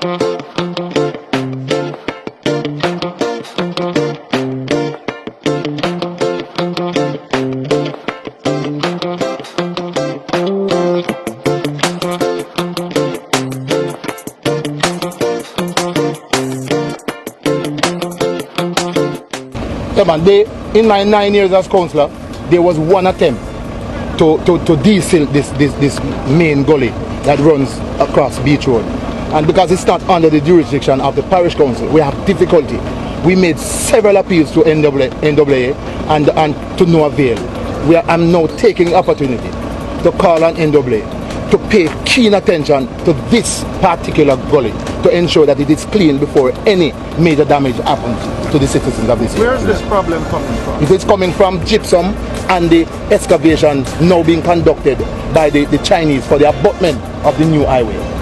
Yeah, man, in my 9 years as councillor, there was one attempt to de-silt this main gully that runs across Beach Road. And because it's not under the jurisdiction of the parish council, we have difficulty. We made several appeals to NAA and to no avail. I'm now taking the opportunity to call on NAA to pay keen attention to this particular gully to ensure that it is clean before any major damage happens to the citizens of this area. Where is this problem coming from? It is coming from gypsum and the excavation now being conducted by the Chinese for the abutment of the new highway.